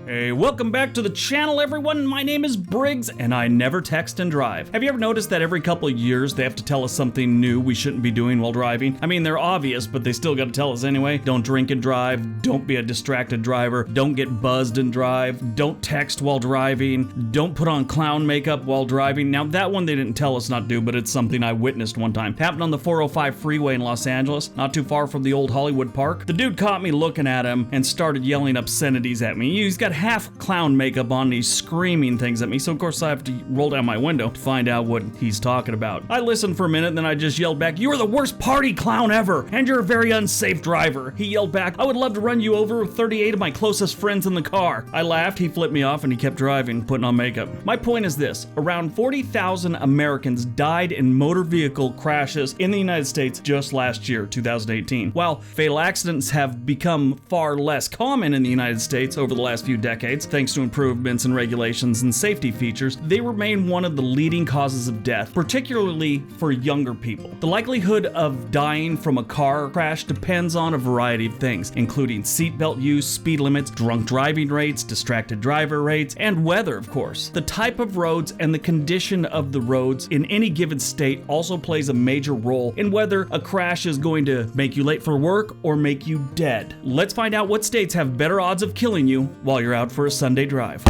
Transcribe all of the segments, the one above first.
Hey, welcome back to the channel, everyone. My name is Briggs, and I never text and drive. Have you ever noticed that every couple of years they have to tell us something new we shouldn't be doing while driving? I mean, they're obvious, but they still gotta tell us anyway. Don't drink and drive, don't be a distracted driver, don't get buzzed and drive, don't text while driving, don't put on clown makeup while driving. Now, that one they didn't tell us not to do, but it's something I witnessed one time. It happened on the 405 freeway in Los Angeles, not too far from the old Hollywood Park. The dude caught me looking at him and started yelling obscenities at me. He's got half clown makeup on and he's screaming things at me, so of course I have to roll down my window to find out what he's talking about. I listened for a minute and then I just yelled back, "You are the worst party clown ever, and you're a very unsafe driver." He yelled back, "I would love to run you over with 38 of my closest friends in the car." I laughed, he flipped me off, and he kept driving, putting on makeup. My point is this: around 40,000 Americans died in motor vehicle crashes in the United States just last year, 2018. While fatal accidents have become far less common in the United States over the last few decades, thanks to improvements in regulations and safety features, they remain one of the leading causes of death, particularly for younger people. The likelihood of dying from a car crash depends on a variety of things, including seatbelt use, speed limits, drunk driving rates, distracted driver rates, and weather, of course. The type of roads and the condition of the roads in any given state also plays a major role in whether a crash is going to make you late for work or make you dead. Let's find out what states have better odds of killing you while you're out for a Sunday drive.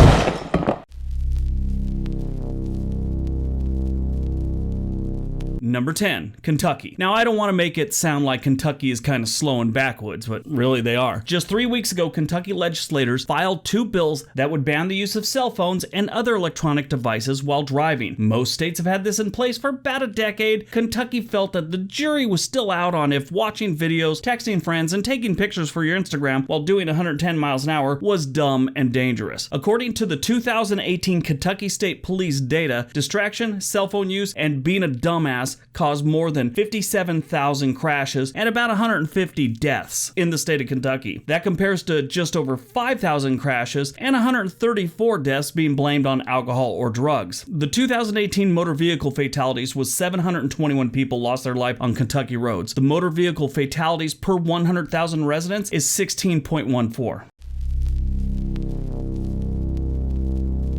Number 10, Kentucky. Now, I don't want to make it sound like Kentucky is kind of slow and backwoods, but really they are. Just 3 weeks ago, Kentucky legislators filed 2 bills that would ban the use of cell phones and other electronic devices while driving. Most states have had this in place for about a decade. Kentucky felt that the jury was still out on if watching videos, texting friends, and taking pictures for your Instagram while doing 110 miles an hour was dumb and dangerous. According to the 2018 Kentucky State Police data, distraction, cell phone use, and being a dumbass caused more than 57,000 crashes and about 150 deaths in the state of Kentucky. That compares to just over 5,000 crashes and 134 deaths being blamed on alcohol or drugs. The 2018 motor vehicle fatalities was 721 people lost their life on Kentucky roads. The motor vehicle fatalities per 100,000 residents is 16.14.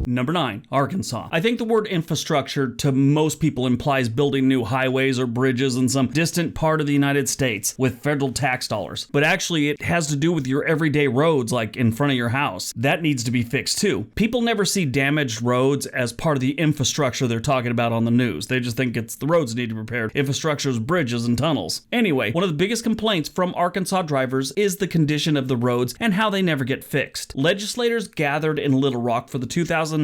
Number 9, Arkansas. I think the word infrastructure to most people implies building new highways or bridges in some distant part of the United States with federal tax dollars. But actually, it has to do with your everyday roads, like in front of your house. That needs to be fixed too. People never see damaged roads as part of the infrastructure they're talking about on the news. They just think it's the roads need to be repaired. Infrastructure is bridges and tunnels. Anyway, one of the biggest complaints from Arkansas drivers is the condition of the roads and how they never get fixed. Legislators gathered in Little Rock for the 2019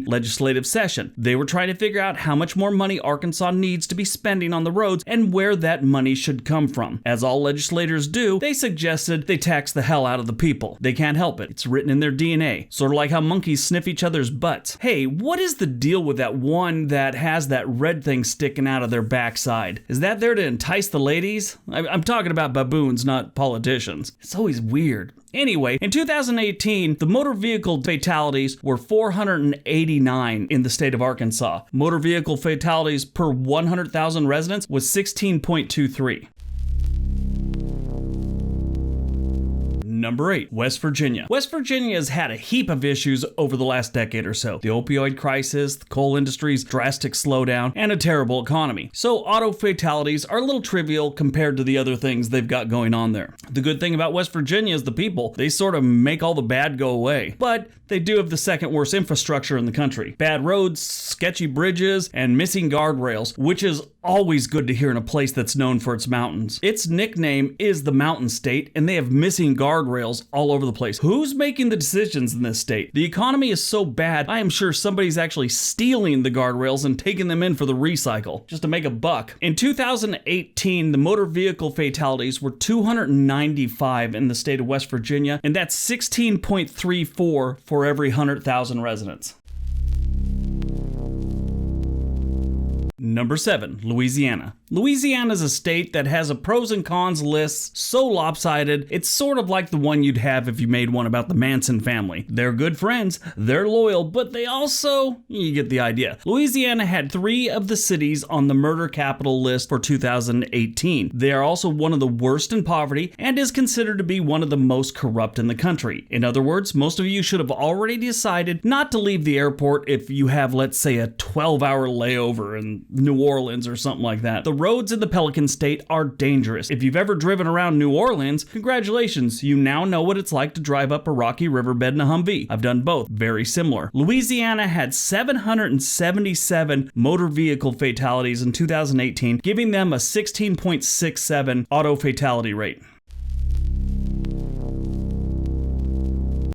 legislative session. They were trying to figure out how much more money Arkansas needs to be spending on the roads and where that money should come from. As all legislators do, they suggested they tax the hell out of the people. They can't help it. It's written in their DNA. Sort of like how monkeys sniff each other's butts. Hey, what is the deal with that one that has that red thing sticking out of their backside? Is that there to entice the ladies? I'm talking about baboons, not politicians. It's always weird. Anyway, in 2018, the motor vehicle fatalities were 489 in the state of Arkansas. Motor vehicle fatalities per 100,000 residents was 16.23. Number 8, West Virginia. West Virginia has had a heap of issues over the last decade or so. The opioid crisis, the coal industry's drastic slowdown, and a terrible economy. So auto fatalities are a little trivial compared to the other things they've got going on there. The good thing about West Virginia is the people. They sort of make all the bad go away. But they do have the second worst infrastructure in the country. Bad roads, sketchy bridges, and missing guardrails, which is always good to hear in a place that's known for its mountains. Its nickname is the Mountain State, and they have missing guardrails all over the place. Who's making the decisions in this state? The economy is so bad, I am sure somebody's actually stealing the guardrails and taking them in for the recycle, just to make a buck. In 2018, the motor vehicle fatalities were 295 in the state of West Virginia, and that's 16.34 for every 100,000 residents. Number 7, Louisiana. Louisiana is a state that has a pros and cons list so lopsided, it's sort of like the one you'd have if you made one about the Manson family. They're good friends, they're loyal, but they also, you get the idea. Louisiana had 3 of the cities on the murder capital list for 2018. They are also one of the worst in poverty and is considered to be one of the most corrupt in the country. In other words, most of you should have already decided not to leave the airport if you have, let's say, a 12-hour layover in New Orleans or something like that. The roads in the Pelican State are dangerous. If you've ever driven around New Orleans, congratulations, you now know what it's like to drive up a rocky riverbed in a Humvee. I've done both. Very similar. Louisiana had 777 motor vehicle fatalities in 2018, giving them a 16.67 auto fatality rate.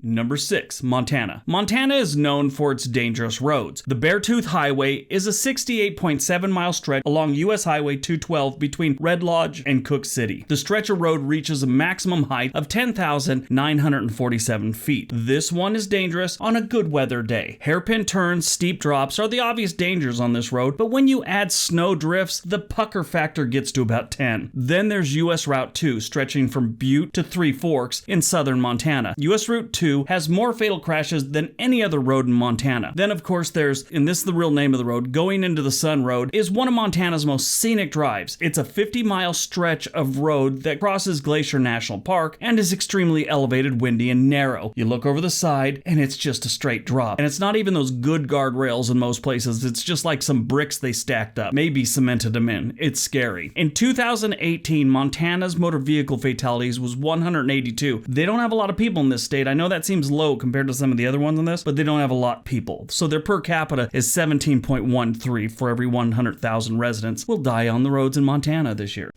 Number 6, Montana. Montana is known for its dangerous roads. The Beartooth Highway is a 68.7 mile stretch along US Highway 212 between Red Lodge and Cook City. The stretch of road reaches a maximum height of 10,947 feet. This one is dangerous on a good weather day. Hairpin turns, steep drops are the obvious dangers on this road, but when you add snow drifts, the pucker factor gets to about 10. Then there's US Route 2, stretching from Butte to Three Forks in southern Montana. US Route 2 has more fatal crashes than any other road in Montana. Then of course there's, and this is the real name of the road, Going Into the Sun Road is one of Montana's most scenic drives. It's a 50-mile stretch of road that crosses Glacier National Park and is extremely elevated, windy, and narrow. You look over the side and it's just a straight drop. And it's not even those good guardrails in most places. It's just like some bricks they stacked up, maybe cemented them in. It's scary. In 2018, Montana's motor vehicle fatalities was 182. They don't have a lot of people in this state. I know that seems low compared to some of the other ones on this, but they don't have a lot of people. So their per capita is 17.13 for every 100,000 residents will die on the roads in Montana this year.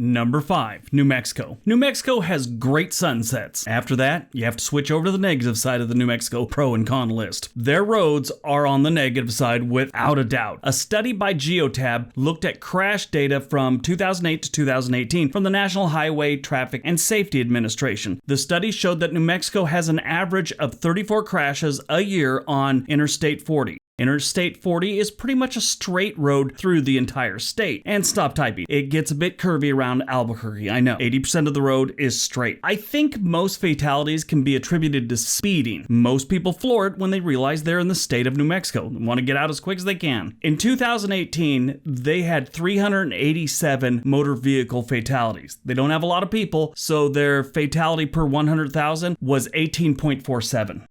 Number 5, New Mexico. New Mexico has great sunsets. After that, you have to switch over to the negative side of the New Mexico pro and con list. Their roads are on the negative side without a doubt. A study by Geotab looked at crash data from 2008 to 2018 from the National Highway Traffic and Safety Administration. The study showed that New Mexico has an average of 34 crashes a year on Interstate 40. Interstate 40 is pretty much a straight road through the entire state. And stop typing. It gets a bit curvy around Albuquerque, I know. 80% of the road is straight. I think most fatalities can be attributed to speeding. Most people floor it when they realize they're in the state of New Mexico and want to get out as quick as they can. In 2018, they had 387 motor vehicle fatalities. They don't have a lot of people, so their fatality per 100,000 was 18.47.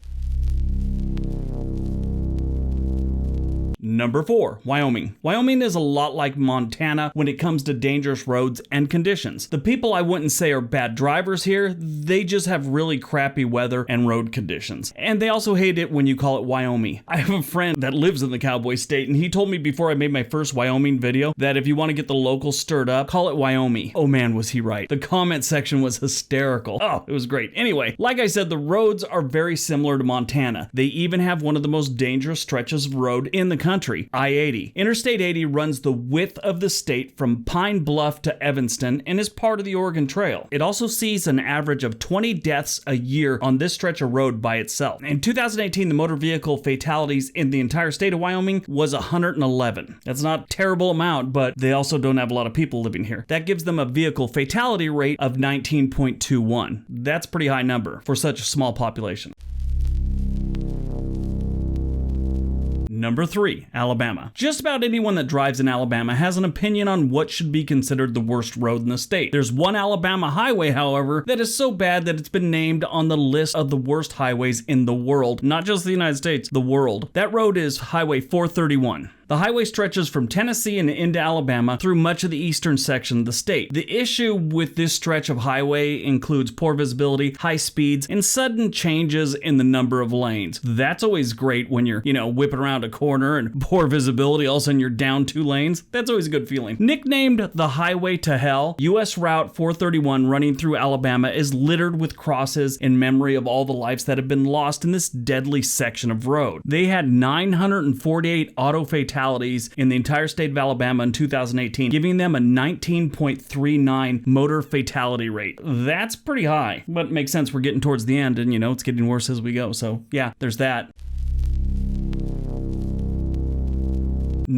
Number 4, Wyoming. Wyoming is a lot like Montana when it comes to dangerous roads and conditions. The people I wouldn't say are bad drivers here, they just have really crappy weather and road conditions. And they also hate it when you call it Wyoming. I have a friend that lives in the cowboy state and he told me before I made my first Wyoming video that if you want to get the locals stirred up, call it Wyoming. Oh man, was he right. The comment section was hysterical. Oh, it was great. Anyway, like I said, the roads are very similar to Montana. They even have one of the most dangerous stretches of road in the country. I-80. Interstate 80 runs the width of the state from Pine Bluff to Evanston and is part of the Oregon Trail. It also sees an average of 20 deaths a year on this stretch of road by itself. In 2018, the motor vehicle fatalities in the entire state of Wyoming was 111. That's not a terrible amount, but they also don't have a lot of people living here. That gives them a vehicle fatality rate of 19.21. That's a pretty high number for such a small population. Number 3, Alabama. Just about anyone that drives in Alabama has an opinion on what should be considered the worst road in the state. There's one Alabama highway, however, that is so bad that it's been named on the list of the worst highways in the world. Not just the United States, the world. That road is Highway 431. The highway stretches from Tennessee and into Alabama through much of the eastern section of the state. The issue with this stretch of highway includes poor visibility, high speeds, and sudden changes in the number of lanes. That's always great when you're, whipping around a corner and poor visibility, all of a sudden you're down 2 lanes. That's always a good feeling. Nicknamed the Highway to Hell, US Route 431 running through Alabama is littered with crosses in memory of all the lives that have been lost in this deadly section of road. They had 948 auto fatalities in the entire state of Alabama in 2018, giving them a 19.39 motor fatality rate. That's pretty high, but it makes sense. We're getting towards the end and, it's getting worse as we go. So yeah, there's that.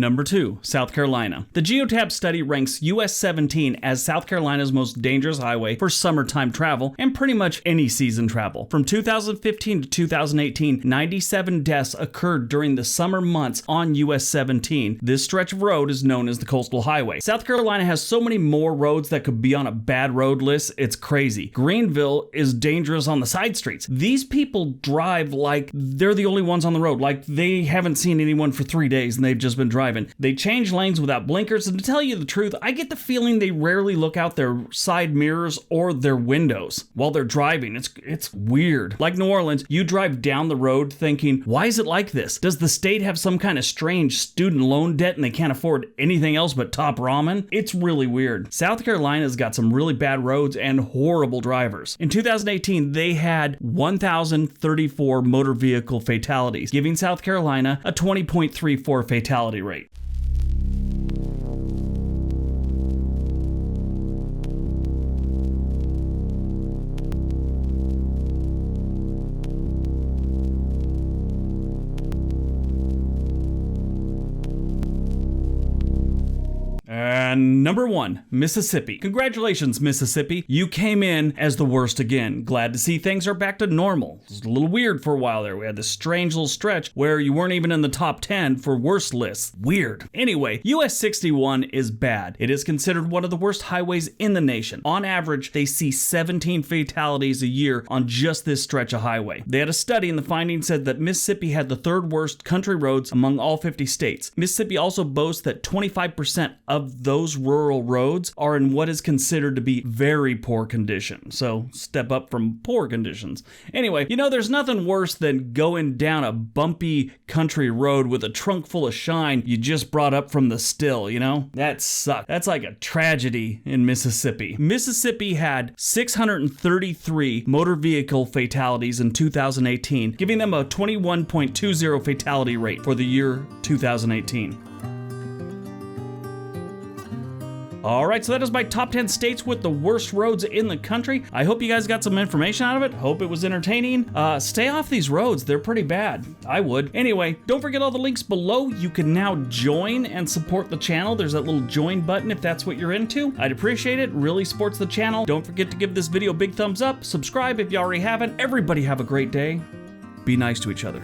Number 2, South Carolina. The Geotab study ranks US 17 as South Carolina's most dangerous highway for summertime travel and pretty much any season travel. From 2015 to 2018, 97 deaths occurred during the summer months on US 17. This stretch of road is known as the Coastal Highway. South Carolina has so many more roads that could be on a bad road list, it's crazy. Greenville is dangerous on the side streets. These people drive like they're the only ones on the road, like they haven't seen anyone for 3 days and they've just been driving. They change lanes without blinkers, and to tell you the truth, I get the feeling they rarely look out their side mirrors or their windows while they're driving. It's weird. Like New Orleans, you drive down the road thinking, why is it like this? Does the state have some kind of strange student loan debt and they can't afford anything else but top ramen? It's really weird. South Carolina's got some really bad roads and horrible drivers. In 2018, they had 1,034 motor vehicle fatalities, giving South Carolina a 20.34 fatality rate. And number 1, Mississippi. Congratulations, Mississippi. You came in as the worst again. Glad to see things are back to normal. It was a little weird for a while there. We had this strange little stretch where you weren't even in the top 10 for worst lists. Weird. Anyway, US 61 is bad. It is considered one of the worst highways in the nation. On average, they see 17 fatalities a year on just this stretch of highway. They had a study and the findings said that Mississippi had the 3rd worst country roads among all 50 states. Mississippi also boasts that 25% of those rural roads are in what is considered to be very poor condition. So step up from poor conditions. Anyway, there's nothing worse than going down a bumpy country road with a trunk full of shine you just brought up from the still, That sucks. That's like a tragedy in Mississippi. Mississippi had 633 motor vehicle fatalities in 2018, giving them a 21.20 fatality rate for the year 2018. Alright, so that is my top 10 states with the worst roads in the country. I hope you guys got some information out of it. Hope it was entertaining. Stay off these roads. They're pretty bad. I would. Anyway, don't forget all the links below. You can now join and support the channel. There's that little join button if that's what you're into. I'd appreciate it. Really supports the channel. Don't forget to give this video a big thumbs up. Subscribe if you already haven't. Everybody have a great day. Be nice to each other.